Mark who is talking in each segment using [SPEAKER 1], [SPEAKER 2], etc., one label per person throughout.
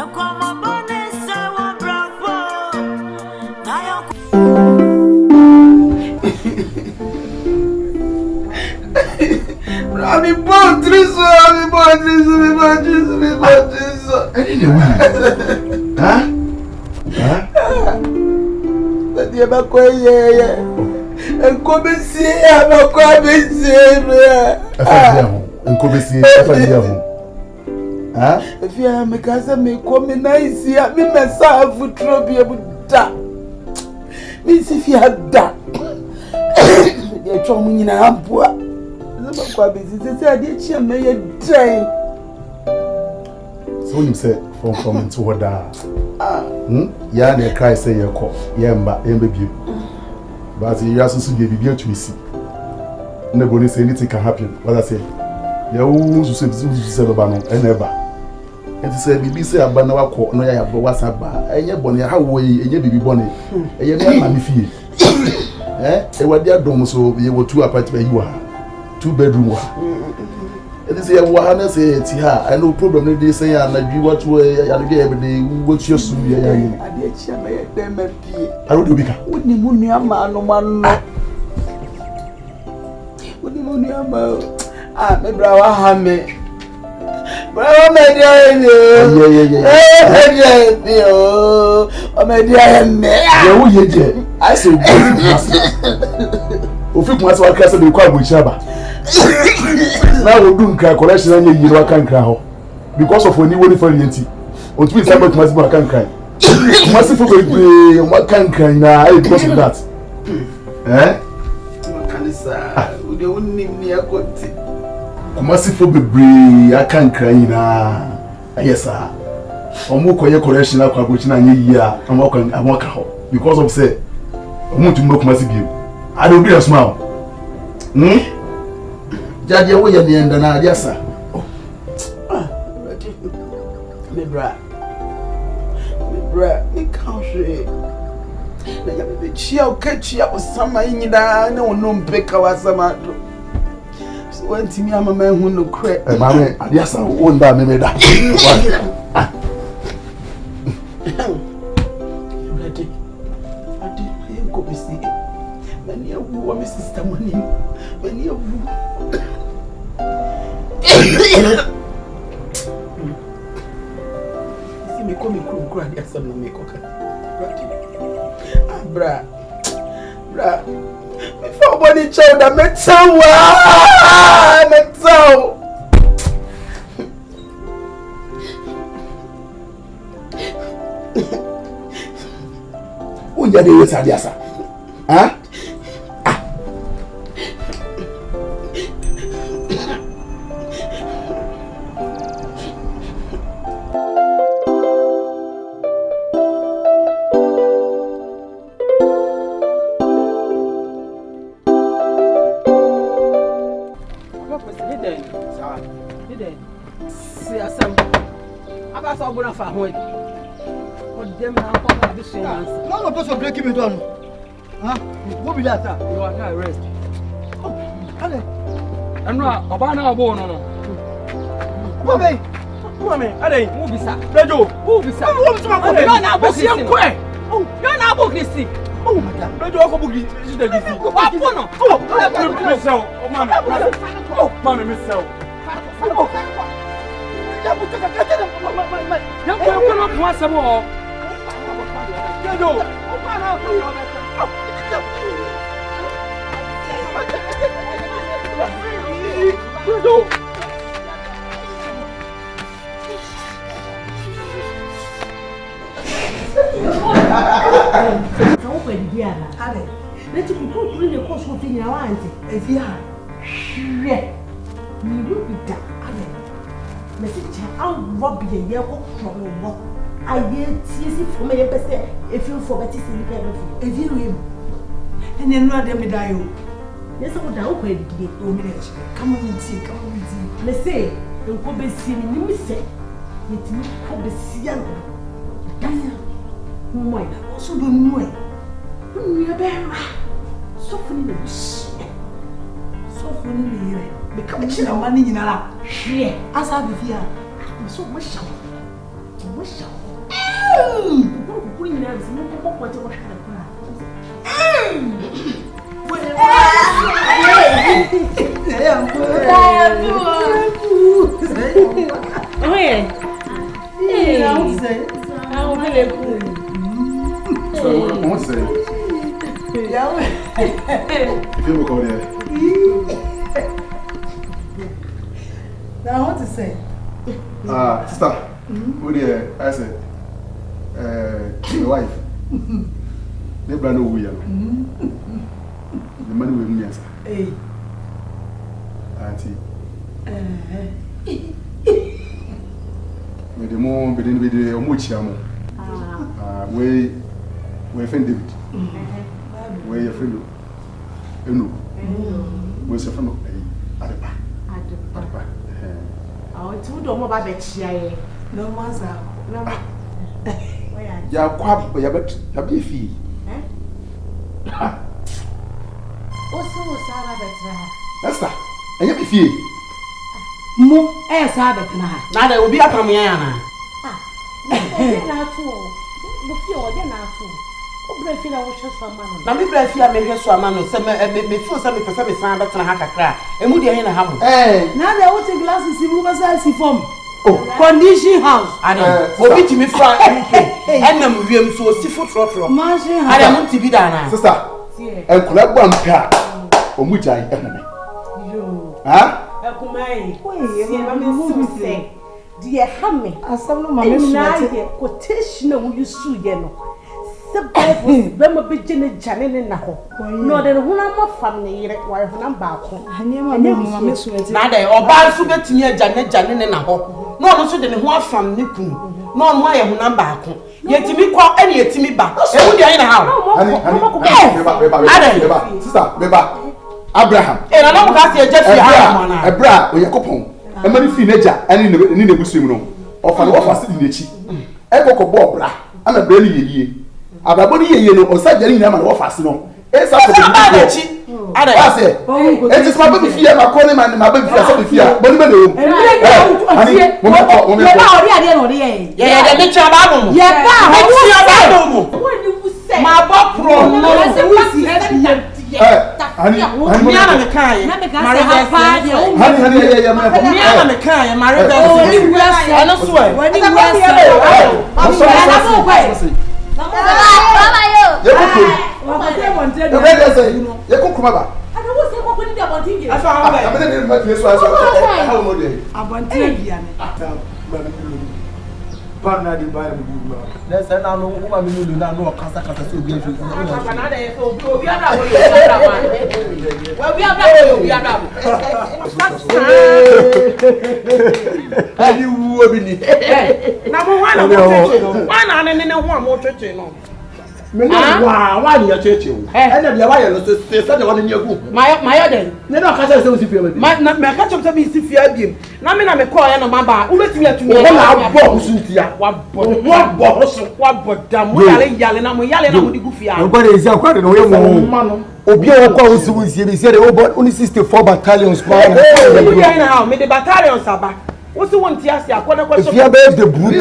[SPEAKER 1] I'm born Triso. Huh? But you have and come and see, I'm a crabby if you have a cousin, may come and I see me myself would trouble you with that. Miss, if you had that, you're charming in a hamper. The crabby is a ditch, may a train. So you said from into what yeah, they cry say your call, yamba, baby. But you also be able to see. Nobody say anything can happen. What I say, you always say about and never. And to say, Bibi say about no call, no, I have what's up, and your bonnet, how way, and your baby bonnet, and your mammy fee. Eh, what their dome so you were 2 apartments you are 2 bedroom. And they say, Wahana say, Tia, I no problem. They say, and I do what way I get every day. What's your soon? I did share them a pea. I would be a wouldn't you moon your man, no man. Wouldn't you moon your man? Ah, my brother, Hammy. Brother, my dear, oh, my dear, I say, if it was what Castle be quite with Shabba. Now we do collection and you can't cry because of when you were for the or twin sabbath must be can't cry. Must be what can't cry now because of that. Eh? We wouldn't name me a good thing. Must be I can't cry now. Yes, sir. Or more collection of which I year and walk out because of say, I want to look must be. I don't be a smile. Hmm? Jadi away at the end and I just me bra, me can't say. The chill catch you up with some in that no pick our summer. So when to me, I'm a man who no crack. Mamma, yes, I won't die me that. I did go see many of you, my sister, many of you. See me come and cry, yes, I'm not making bra. Before body child, I met someone. Who are you with Adiasa? Huh?
[SPEAKER 2] None of us are breaking me down. Huh? What be that?
[SPEAKER 3] You are not arrested.
[SPEAKER 2] Oh,
[SPEAKER 3] I'm not about now born.
[SPEAKER 2] Mommy,
[SPEAKER 3] I didn't move this up. Move this up. You're not boxing. Oh, you're not boxing. Oh, my God. Don't you walk book this? What? Oh, Mammy. Oh, Mammy, Miss Cell. You're going to want some more.
[SPEAKER 4] Let me go to the course of the Alliance. If you are, we will be done. Message, I'll rob you a year from what I get easy for me if you forget to see the if you will. And then not them die. Yes, I would now wait 2 minutes. Come on, come on, let's say, you could be seeing me say, it could be seeing. Why also don't know. We are there. Softening the wish. Softening the become money in a lap. Here, as I be here, so much. wish. Putting nerves, no what you want to
[SPEAKER 2] Now, what to say?
[SPEAKER 1] Sister, what do you I said? Your wife. They brand new the money with me, yes.
[SPEAKER 2] Hey.
[SPEAKER 1] Auntie. With the more, with the Omuchiamo. We friend David. Where your friend? You know. Where's your friend? Adepa.
[SPEAKER 4] Oh, it's too dumb about it.
[SPEAKER 2] No one's out.
[SPEAKER 4] No.
[SPEAKER 1] Ya kwab ya bet ya be fi
[SPEAKER 4] Oso Sara betra
[SPEAKER 1] Esther enye be fi
[SPEAKER 4] mo Sara betra
[SPEAKER 3] na da obi apam yan ana
[SPEAKER 4] na to mo fi o de na to o bra fi na wo hwe so ama no
[SPEAKER 3] na me bra fi a me hwe so ama no se me fi so me pesa me san betra ha kakra emu de hin na ha mo
[SPEAKER 2] na da wo te glasses mu ba sa si form
[SPEAKER 4] condition house
[SPEAKER 3] ade obi timi fra enam wiem so osifo trotro
[SPEAKER 2] mansion house
[SPEAKER 3] ade mo tibi da na
[SPEAKER 1] sister enkula gba mpa omujai ehune ha
[SPEAKER 4] ekumai sie ba me su se die hame
[SPEAKER 2] asam no mama su
[SPEAKER 4] na ye quotation wo yusu ye no se bible be mo be jene jane ne na ho no de ho na mo fam ne yire wa ho na ba ko
[SPEAKER 2] anye mama me su eti
[SPEAKER 3] na da oba su betimi jane ne na ho no no so de ne ho afam ne kunu no no aye ho na ba ko yetimi kwa ene yetimi ba ewu de aye na ha
[SPEAKER 1] beba sister beba Abraham
[SPEAKER 3] na mo ka se eja fi ha ma na
[SPEAKER 1] ebra oyekopon emani fi neja ani ni na busu mu no ofa no ofa se di nechi ekokobọ bra ana bra ni yeye ababo ni yeye no osajari ni na ma ofa se no esa ko bi
[SPEAKER 3] nechi ada
[SPEAKER 1] ya se it is my baby fear my calling my baby fear so be fear boni me no ani mo me ko
[SPEAKER 4] ori ade no ori ye
[SPEAKER 3] de me cha ba mo
[SPEAKER 4] ye ba
[SPEAKER 3] ho cha ba mo
[SPEAKER 4] woni wu se
[SPEAKER 3] ma ba pro no
[SPEAKER 1] ani
[SPEAKER 3] mi ana me kai
[SPEAKER 4] na me ka se ha pa de o
[SPEAKER 1] hani ya me ko
[SPEAKER 3] mi ana me kai ma re da
[SPEAKER 4] woni wu se
[SPEAKER 3] ana so e
[SPEAKER 4] woni wu se
[SPEAKER 1] ye ko ye ko kuma ba
[SPEAKER 4] ada wo se ko ko ni de abontin ge
[SPEAKER 3] afa ha ba
[SPEAKER 1] abede ni ma fi so ha mo de
[SPEAKER 2] abontin bia ne
[SPEAKER 5] Partner di buy me good man. Let's say now no woman me no na no kasa so obi afi.
[SPEAKER 3] na da e so obi abra wo obi abra
[SPEAKER 5] Ani wu obi ni.
[SPEAKER 3] na mo wa na mo cheche no wa na ne ho a mo cheche no
[SPEAKER 5] Me no wa ni ya cheche o. E na bia wa ye no so se de wa ni agu.
[SPEAKER 3] my den
[SPEAKER 5] Ne no kasa se o si fie me bi.
[SPEAKER 3] na me ka chom se bi si fie abiem na me na me call ya no ma ba wo betimi atumi
[SPEAKER 5] Wo na abo so ntia.
[SPEAKER 3] wa bo da mo yale na mo yale na mo di gu fie a
[SPEAKER 6] Nobody is here kwade no ye mo. Obi o kwa o si wo sie bi say the only 64 battalions pa.
[SPEAKER 3] we dey na me the battalion saba wo si won ti ase akona kwa so
[SPEAKER 6] If you be the brute.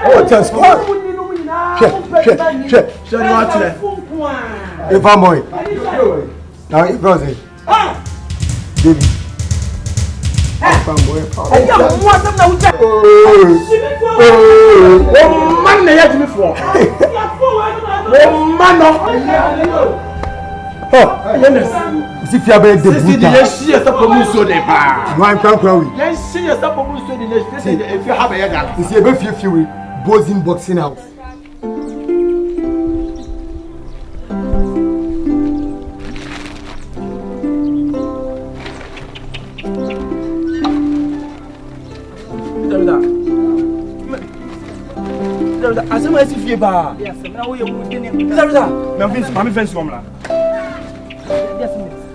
[SPEAKER 6] Oh, just squad. Che.
[SPEAKER 5] Shey no atire.
[SPEAKER 6] If I'm boy. Now if brother. Baby. If I'm boy.
[SPEAKER 3] ya mo asem na wuja
[SPEAKER 5] O man na ya jimi fo. O man no.
[SPEAKER 6] Oh,
[SPEAKER 5] Yes.
[SPEAKER 6] if you be the
[SPEAKER 5] Sisi di ye
[SPEAKER 6] brute.
[SPEAKER 5] shi esa pomu so de ba.
[SPEAKER 6] No I'm crown we.
[SPEAKER 5] Ye shi esa pomu so de ne sisi if you have a yaga.
[SPEAKER 6] You see e be fie we boxing boxing house.
[SPEAKER 5] Asema esi fie ba.
[SPEAKER 2] yes na wo ye mu de ne
[SPEAKER 5] Zarita, me fence komla.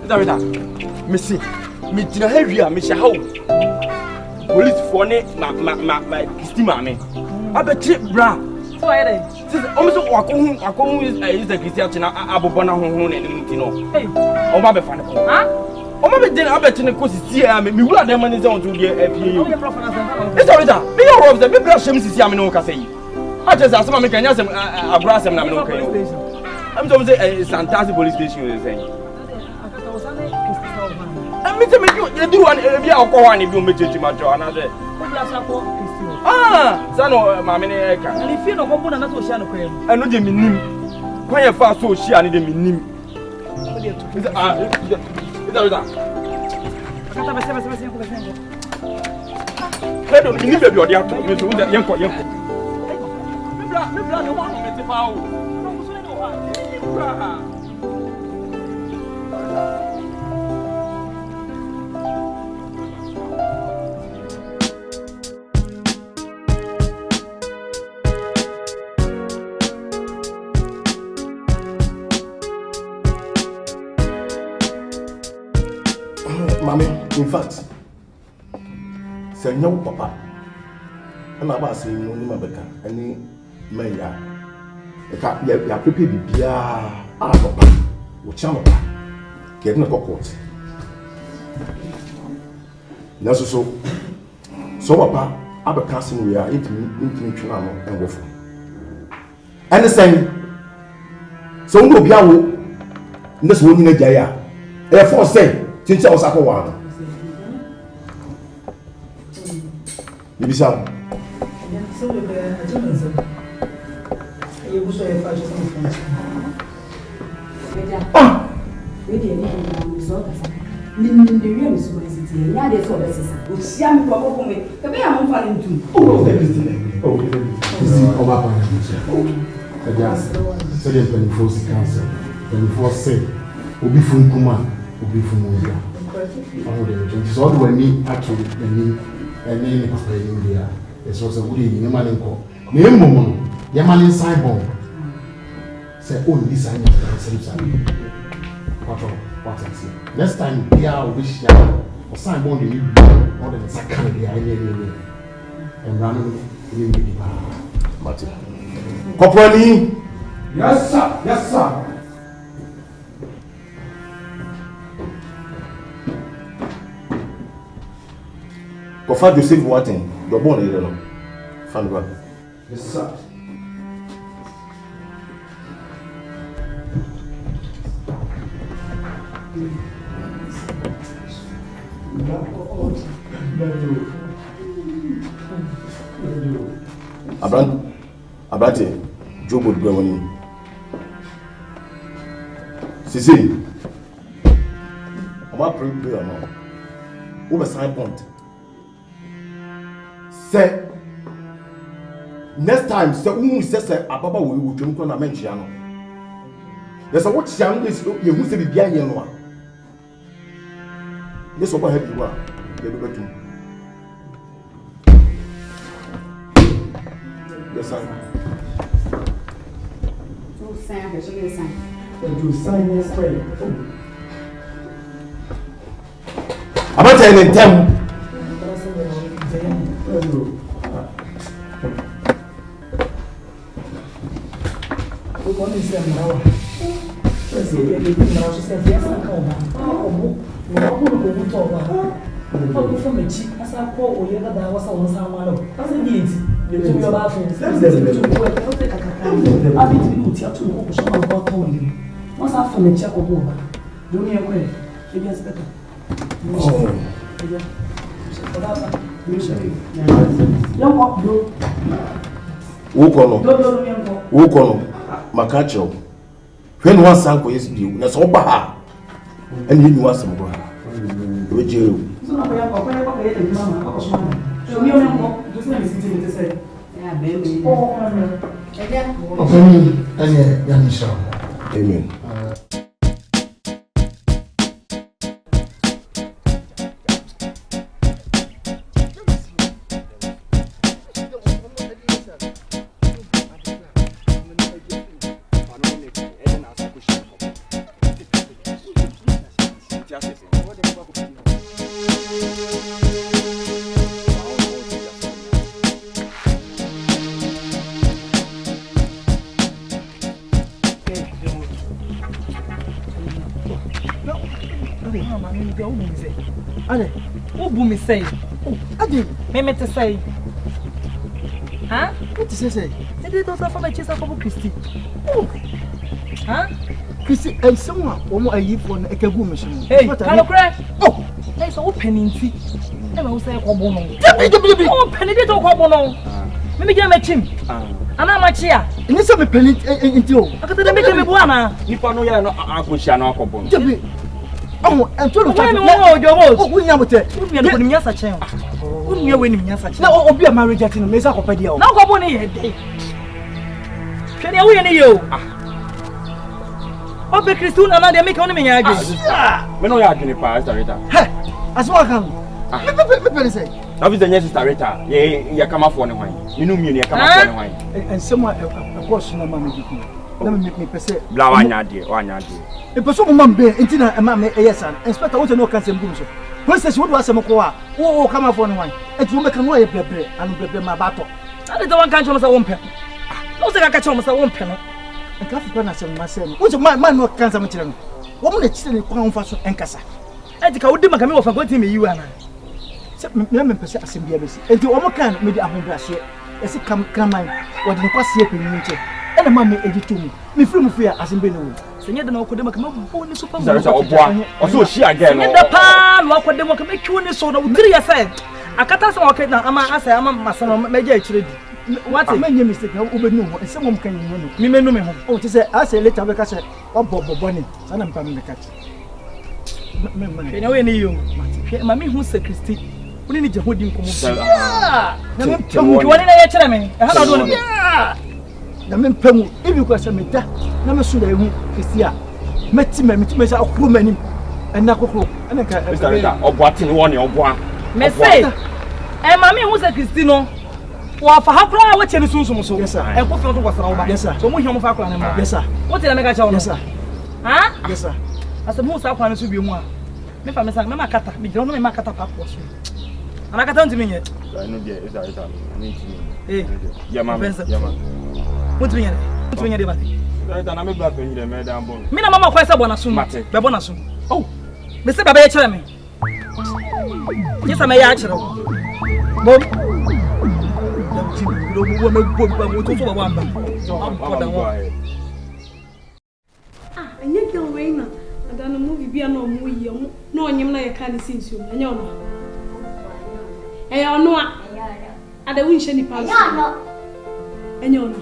[SPEAKER 5] Zarita, me see. Me tina heavy a me sha hawo. Police for ne ma kistima me. Abeti bra.
[SPEAKER 2] so aye dey
[SPEAKER 5] Sis o me so wakon is the Christian tina abobona honhon na nim tino.
[SPEAKER 2] hey
[SPEAKER 5] O ba be fa ne ko.
[SPEAKER 2] ha
[SPEAKER 5] Oma be den abet ne ko sisi ya me wura dem mani se on to de apie. It's all that. Me your of the me bra shem sisi am no ka say. I just ask me can yasem agura sem na me no kan. I'm to say Santas police station is saying. I'm me you do one be alcohol and be me chechi ma jo na say. Sano mama ne ka.
[SPEAKER 4] And if you no go na so share no kwem.
[SPEAKER 5] Eno je minim. Kwan ye fa so share ne de minim. Is that? Hello, you need to be audio. You should have yanko. Me bla no one me te pa o. No so no ha.
[SPEAKER 6] Mommy, in fact, say no papa. I'm about saying no Mabeka, any Maya. Ya prepare bibia papa. O chama papa. Get no court. Naso so papa abeka sin we are intimi twina no enwofo. And say so no bia wo nso woni na jaya. E for say Tincha osako wa. Bibisa.
[SPEAKER 4] So we be ajumanzo. You go so e fa just on phone. We dey need so ka. Nin dey we am so city. Ya dey so be sisa. O sia mi kwa ko me. Ke be am fa ntu.
[SPEAKER 1] Oh, that is the name. Oh, this is over by the gas. So the 24 council. 24 say obi fun kuma. Obi from India. So all the way actually any papa in India. It's also good in Malinko. Name Momo, Yamalin Simon. Say, oh, this I what I see. Next time, they are wish ya or Simon, you need more than Sakari. And running in the Martin. Corporally, yes, sir, yes, sir.
[SPEAKER 6] Kofa Joseph Waten, you're born in Ireland. Fanwa.
[SPEAKER 1] Yes, sir.
[SPEAKER 6] Abrante, Joe would go on. Sisi, I'm not praying prayer now. Who was sign point? Say, next time, say, who says Ababa will jump on a mention. There's a watch young is you who say the behind one. This over head you are. They do better. Yes, sir. About any time. Wokono makacho when one sanko is due na so ba and you want some go we jeru so na ya ko e de mama ko so mama so mi o nko do se mi siti mi say ya be me amen.
[SPEAKER 4] me go me say.
[SPEAKER 2] Ade.
[SPEAKER 4] Who bu me say?
[SPEAKER 2] Ade.
[SPEAKER 4] Me to say. Huh?
[SPEAKER 2] What is say?
[SPEAKER 4] They don't for my chest for Christy. Huh?
[SPEAKER 2] Christy, and someone omo ayi for na ekagu mission.
[SPEAKER 4] Hey, can you cry? Oh, hey, so opening tea. E ma say ko bo no.
[SPEAKER 2] Debi.
[SPEAKER 4] Oh, penny dey to ko bo no. Me get my chim. Ana ma chia.
[SPEAKER 2] Ni se me penny enti o.
[SPEAKER 4] Akata dey make me bo ana.
[SPEAKER 5] Nipa no ya no akohia na akobon.
[SPEAKER 2] Debi. Oh, ento lo
[SPEAKER 4] Why me wo jo bo?
[SPEAKER 2] Oh, wunya mote.
[SPEAKER 4] Wunya no ko nim nyasa chen. Wunya we nim nyasa chen.
[SPEAKER 2] Na obi a marriage ati no me sa akopadi a o.
[SPEAKER 4] Na ko bo ne ye dey. Hwede wo ye ne yo. Obe Christu na dey make one me nya age.
[SPEAKER 5] Me no ya adwene pa Sister Rita.
[SPEAKER 2] Hey, aswa kan. Me penny say.
[SPEAKER 5] Na bi zenye Sister Rita, ye kama fo ne hwan. Minu mienu ye kama fo ne hwan.
[SPEAKER 2] En sema e course na mama diku. Na me pese.
[SPEAKER 5] Bla wanya de.
[SPEAKER 2] E pese mo mambe enti na ma me eyesan. Inspector won say no kan sem gum so. Police station wo do asem ko a. Wo kama fo ne hwan. Enti wo meka no ye prebre, anu prebre ma ba to.
[SPEAKER 4] Ade the one kan choma say won pe. No say ka choma say won pe no.
[SPEAKER 2] Nka fi na sem ma sem. Wo say man no kan sam kire no. Wo mo na kire ni kwan fa so enkasa.
[SPEAKER 4] Enti ka wodi maka me wo fa kwati me yiwa na.
[SPEAKER 2] Se me pese asem bia besi. Enti wo mo kan me di ahombrahye. Esi kraman wo de kwase penyin nche. Ena ma me edito mu. Me free mu fi asem be no wo.
[SPEAKER 4] Senye de na okode maka me bo ni super
[SPEAKER 5] Sister Rita oboa. Oso shi again no.
[SPEAKER 4] Senye de pa no akode maka me twu ni so na udiri ya say. Akata so okede na ama asa ama masama meje akire di.
[SPEAKER 2] What is my mistake? Na ube no ho. Ese mo mkan yin no.
[SPEAKER 4] Mi menu me ho.
[SPEAKER 2] Oh, ti say asa later be ka say obobo ni. Sana mpa me ka chi.
[SPEAKER 4] Senye we ni yo. Ma me hu se Christy. Woni ni je hodi nkomo.
[SPEAKER 2] Na me
[SPEAKER 4] Pamu ki woni na ye kire me. E ha na do ni.
[SPEAKER 2] Na me pamu. Ibi ko say me da. Na me so da ehu Christia. Meti me say akuru manim. Ena kokoro. Ena ka
[SPEAKER 5] Sister Rita, oboa tin woni oboa.
[SPEAKER 4] Me say. Ma me hu se Christy no. Wa fa hakura wa cheni sunsun so.
[SPEAKER 2] Yes sir.
[SPEAKER 4] E ko fi on to kwasara oba.
[SPEAKER 2] Yes sir.
[SPEAKER 4] So mo hi mo fa hakura na mo.
[SPEAKER 2] Yes sir.
[SPEAKER 4] What did I make a chow?
[SPEAKER 2] Yes sir.
[SPEAKER 4] Huh?
[SPEAKER 2] Yes sir.
[SPEAKER 4] As a moose up on the subi moi. Me fa me say me makata, me don't know me makata pa po so. Ana kata ntimi nye.
[SPEAKER 5] I know there is a Rita. I need to.
[SPEAKER 4] Eh.
[SPEAKER 5] Yeah man.
[SPEAKER 4] What me nye? What me nye de ba?
[SPEAKER 5] Rita na me bla penyi de me dan bon.
[SPEAKER 4] Me na mama kwa say bona sum.
[SPEAKER 5] Mate.
[SPEAKER 4] Be bona sum. Oh. Me say baba ye kire me. Yes me ya kire. Bom. Wo me bom ba wo to so ba amba.
[SPEAKER 7] Ah, enye ke we na. Ada no movie bia na omu yi omu. Na onyem na ye ka ni sinsu. Enye ono. Ono a. Ada win she ni pa. Enye ono.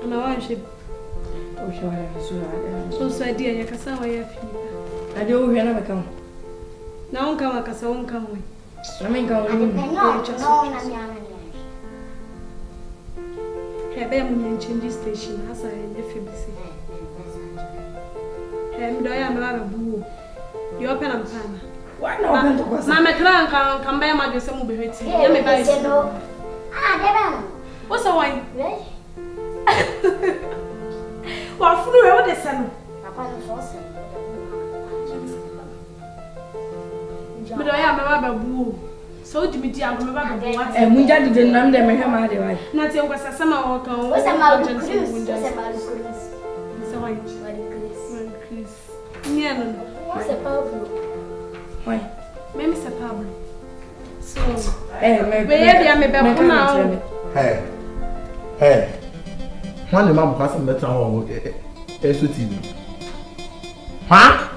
[SPEAKER 7] Ana wa she.
[SPEAKER 8] O shawara so
[SPEAKER 7] So so dia ya kasa wa ya fi.
[SPEAKER 8] ade o hwe na beka
[SPEAKER 7] Na on kama kasa on kama we.
[SPEAKER 8] na me nka o ni
[SPEAKER 7] Hebe mu change station asa ye fi bisi. Ndo ya mara buo. Yo pena mpana.
[SPEAKER 8] wa na o bento kwasa
[SPEAKER 7] Na metra kan ba ya ma dwese mu behweti. Ya me ba isi.
[SPEAKER 9] Ah, deba.
[SPEAKER 7] What's the wine?
[SPEAKER 9] Yes.
[SPEAKER 7] Wa funu we wo de se no.
[SPEAKER 9] Papa no so se.
[SPEAKER 7] Ndo ya mara buo. So di mi di an ko me ba buo what?
[SPEAKER 8] munja di de nam de me hwe ma de wa
[SPEAKER 7] Na ti nkwasa sama wo kan.
[SPEAKER 9] O se ma lu cruz. O se ma lu cruz.
[SPEAKER 7] Se wine.
[SPEAKER 9] Cruz.
[SPEAKER 7] Nie no.
[SPEAKER 9] O se Pablo.
[SPEAKER 8] wa
[SPEAKER 7] Memi se Pablo. So,
[SPEAKER 8] me
[SPEAKER 7] we ye bia me be ko na.
[SPEAKER 6] Hey. When the man pass me better ho eso TV. Ha?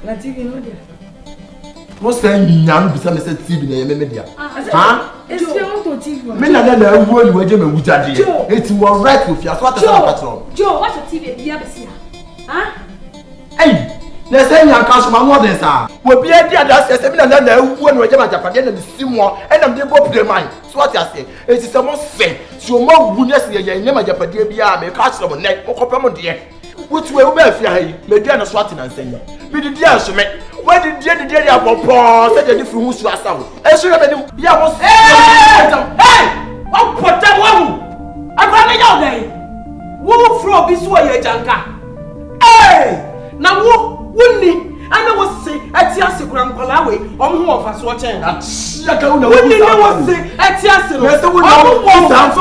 [SPEAKER 8] na TV no de
[SPEAKER 6] Mo say nyam bisa me say TV na ye me dia. Ha?
[SPEAKER 8] es que on to TV
[SPEAKER 6] Me na na awu ni waje me wujade. Eti wo right with ya so what patrol.
[SPEAKER 7] Joe, what your TV bia be sia? Ha?
[SPEAKER 6] Hey. Na say nya ka so ma mo den sa. Wo bia dia da say me na awu ni waje ma japade na me simo e na me go play man. So what you say? Eti say mo say so mo wu na say ye nya ma japade bia me ka so mo nek mo kopem de. Which way we be fi ayi? Me dia na so atina nsen. Me di dia so me. Where did the apopo say the different who so asawo. E so me ni bia mo
[SPEAKER 4] Hey! What put that one? Agba me yaw dey. Wo fro bi so ye janka. Hey! Na wo wonni ana wo se ati ase kura nkola we omo ho ofa so chen.
[SPEAKER 6] ya ka una
[SPEAKER 4] Wonni na wo se ati ase no.
[SPEAKER 6] Me se wo na wo sa
[SPEAKER 4] so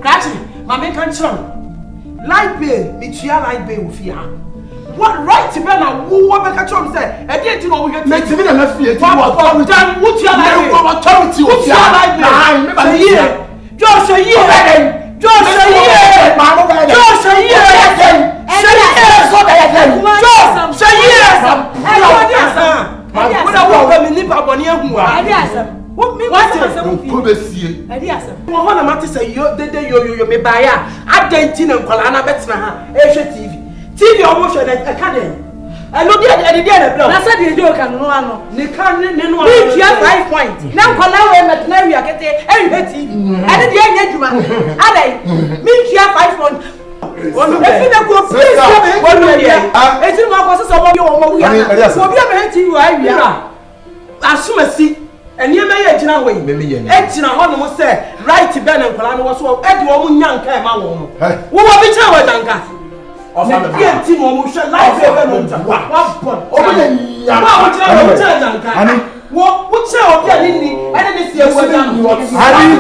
[SPEAKER 4] Kachi, ma me kan chiro. Light bill, me tua light bill wo fi ha.
[SPEAKER 3] What right to be na who be catch am say e dey tin o we get.
[SPEAKER 6] Me timi na na fie ti wa
[SPEAKER 3] authority. What you like?
[SPEAKER 6] Authority o ti like.
[SPEAKER 3] Nah, me ba here. Just a year. Just a year. Just a year. So that just a year. When I walk me nipa boni ehun wa. What
[SPEAKER 6] ko be sie.
[SPEAKER 3] Mo ho na mate say yo me buy a adenti na nkwala na betena ha. Ehwe TV omo hwe na ka den. Elo dia de dia na blow.
[SPEAKER 4] Na say de do ka no ano.
[SPEAKER 3] Ni kan ne no.
[SPEAKER 4] Ni tia 5 point. Na nkwala we metena wi akete ehwe TV. Ade de anya djuma. Adai. Mi tia 5 point. If you go please come here. Eti mo akoso so mo bi wo mo wi ana. Wo bi a me TV wa wi ana. Asumasi eniema ye gina ho yi. E gina ho no mo say right be na nkwala no wo so e de wo mu nyanka e ma wo no. Wo wo bi kira wa janka. Ye ti mo mo hwe life e be no nta. Wa bon. O be ya. Wa wo kira janka. Ani wo kira obi ani ni ene ne sie wo janka. Ani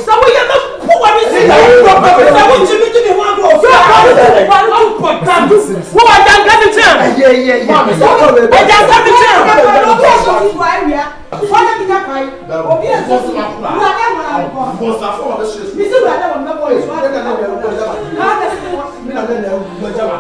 [SPEAKER 4] so wo ye no pu wa bi si. Wo ji mi ni wa go. Wo wa janka ni tira. Yeah. E janka ni tira. What did you buy? Obi e so so ma kula. Wa na ma ko. Bo sa fo wa she. Mi si wa na ma bo is wa na na na bo jama. Ha na mi na na na bo jama.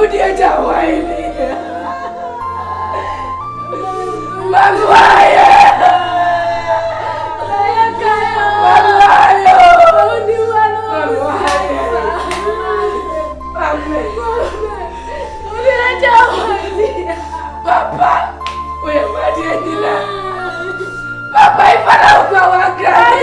[SPEAKER 8] Dia jawai ni. Maguaya. Saya kaya. Maguaya. Di mana? Dia jawai ni. Papa, we mati ni lah. Papa ifarau kau agak.